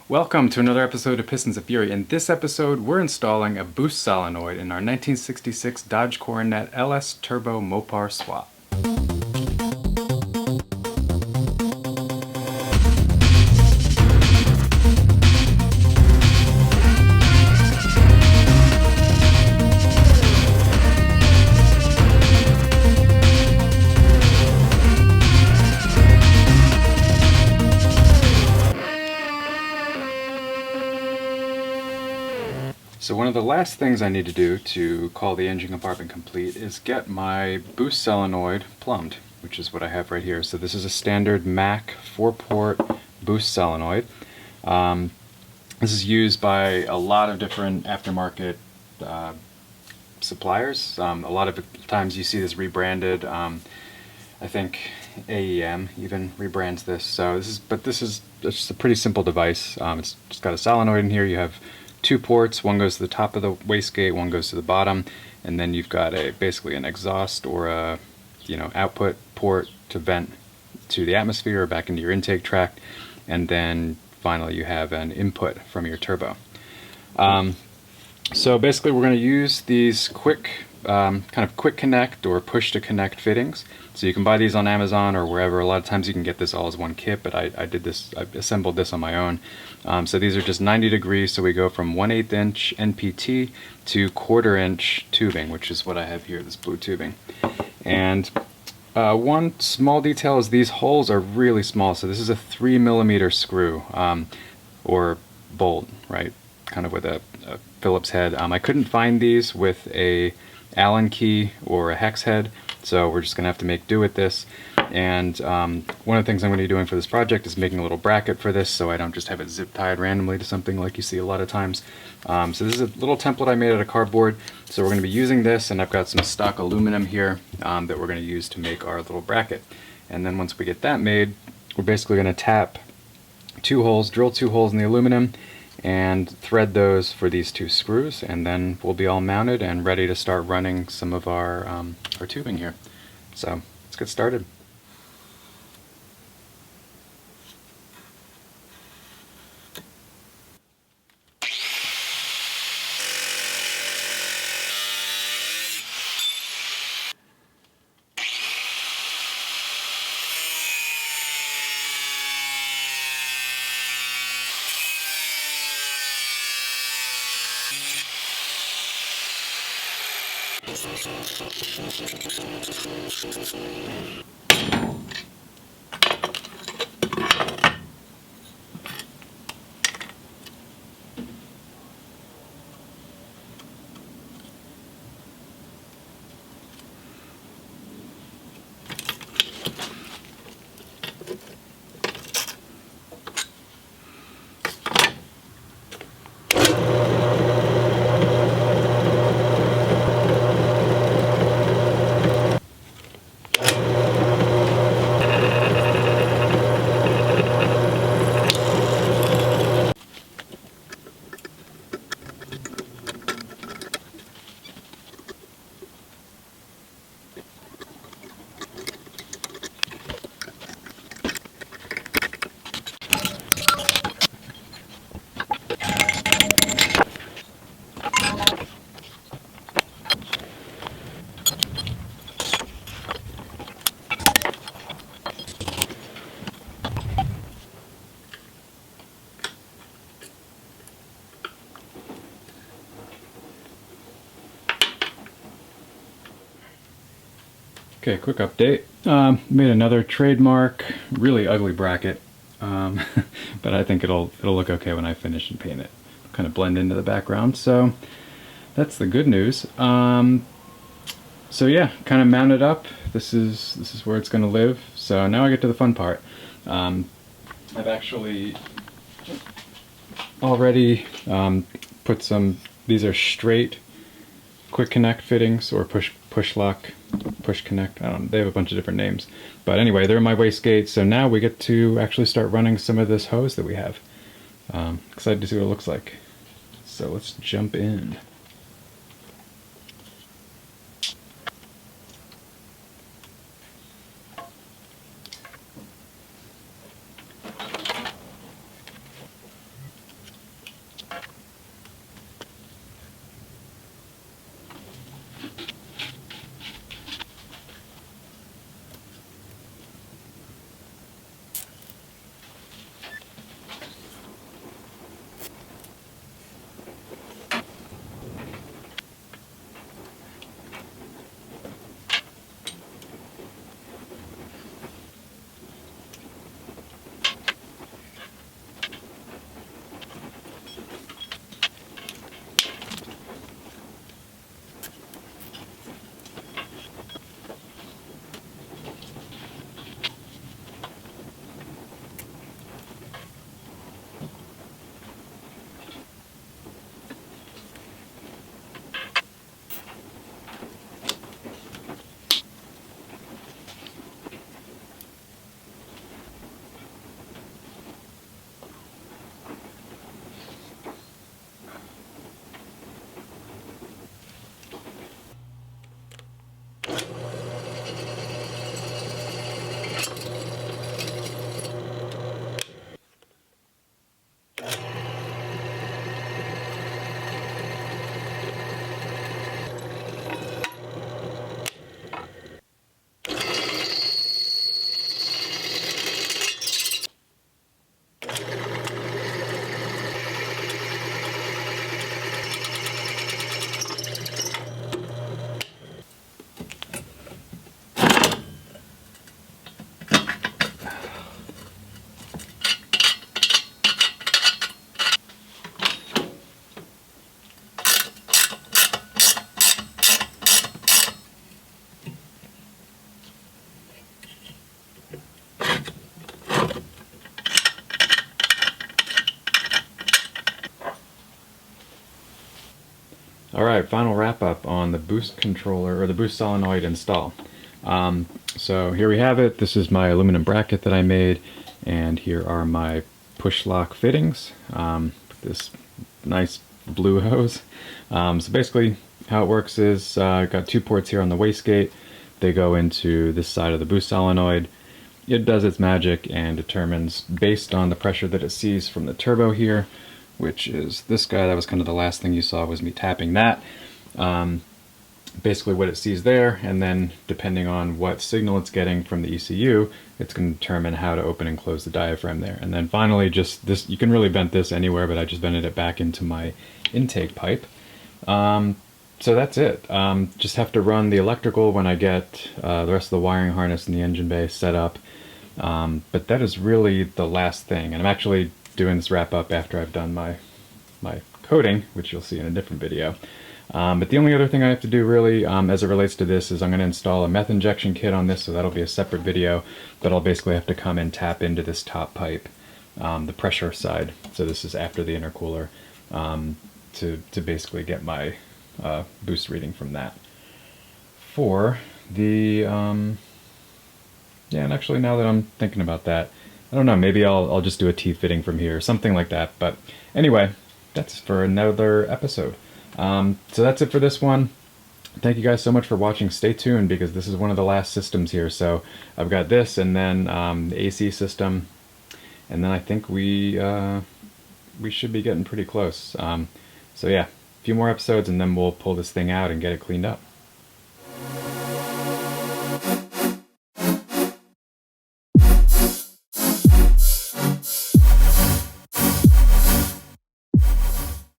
Welcome to another episode of Pistons of Fury. In this episode, we're installing a boost solenoid in our 1966 Dodge Coronet LS Turbo Mopar swap. So one of the last things I need to do to call the engine compartment complete is get my boost solenoid plumbed, which is what I have right here. So this is a standard Mac 4-port boost solenoid. This is used by a lot of different aftermarket suppliers. A lot of times you see this rebranded. I think AEM even rebrands this. So this is just a pretty simple device. It's just got a solenoid in here. You have two ports. One goes to the top of the wastegate, one goes to the bottom, and then you've got basically an exhaust or a output port to vent to the atmosphere or back into your intake tract, and then finally you have an input from your turbo. So basically we're going to use these quick quick connect or push to connect fittings. So you can buy these on Amazon or wherever. A lot of times you can get this all as one kit, but I assembled this on my own. So these are just 90 degrees, so we go from 1/8 inch NPT to 1/4 inch tubing, which is what I have here, this blue tubing. And one small detail is these holes are really small. So this is a 3mm screw or bolt, right? Kind of with a Phillips head. I couldn't find these with a Allen key or a hex head, so we're just gonna have to make do with this. And one of the things I'm going to be doing for this project is making a little bracket for this, so I don't just have it zip tied randomly to something like you see a lot of times. So this is a little template I made out of cardboard. So we're going to be using this, and I've got some stock aluminum here that we're going to use to make our little bracket. And then once we get that made, we're basically going to tap two holes, drill two holes in the aluminum, and thread those for these two screws, and then we'll be all mounted and ready to start running some of our tubing here. So let's get started. Okay, quick update. Made another trademark, really ugly bracket, but I think it'll look okay when I finish and paint it. It'll kind of blend into the background, so that's the good news. So yeah, kind of mounted up. This is where it's going to live. So now I get to the fun part. I've actually already put some. These are straight quick connect fittings or push lock, push connect. I don't know, they have a bunch of different names. But anyway, they're in my wastegate, so now we get to actually start running some of this hose that we have. Excited to see what it looks like. So let's jump in. Alright, final wrap up on the boost controller, or the boost solenoid install. So here we have it. This is my aluminum bracket that I made, and here are my push lock fittings. This nice blue hose. So basically how it works is I've got two ports here on the wastegate. They go into this side of the boost solenoid. It does its magic and determines, based on the pressure that it sees from the turbo here, which is this guy. That was kind of the last thing you saw, was me tapping that. Basically what it sees there, and then depending on what signal it's getting from the ECU, it's going to determine how to open and close the diaphragm there. And then finally, just this, you can really vent this anywhere, but I just vented it back into my intake pipe. So that's it. Just have to run the electrical when I get the rest of the wiring harness and the engine bay set up. But that is really the last thing. And I'm actually doing this wrap up after I've done my coating, which you'll see in a different video. But the only other thing I have to do really, as it relates to this, is I'm going to install a meth injection kit on this, so that'll be a separate video, but I'll basically have to come and tap into this top pipe, the pressure side, so this is after the intercooler, to basically get my boost reading from that. For the, yeah, and actually now that I'm thinking about that, I don't know, maybe I'll just do a T-fitting from here, something like that, but anyway, that's for another episode. So that's it for this one. Thank you guys so much for watching. Stay tuned, because this is one of the last systems here. So I've got this, and then the AC system, and then I think we should be getting pretty close. So yeah, a few more episodes, and then we'll pull this thing out and get it cleaned up.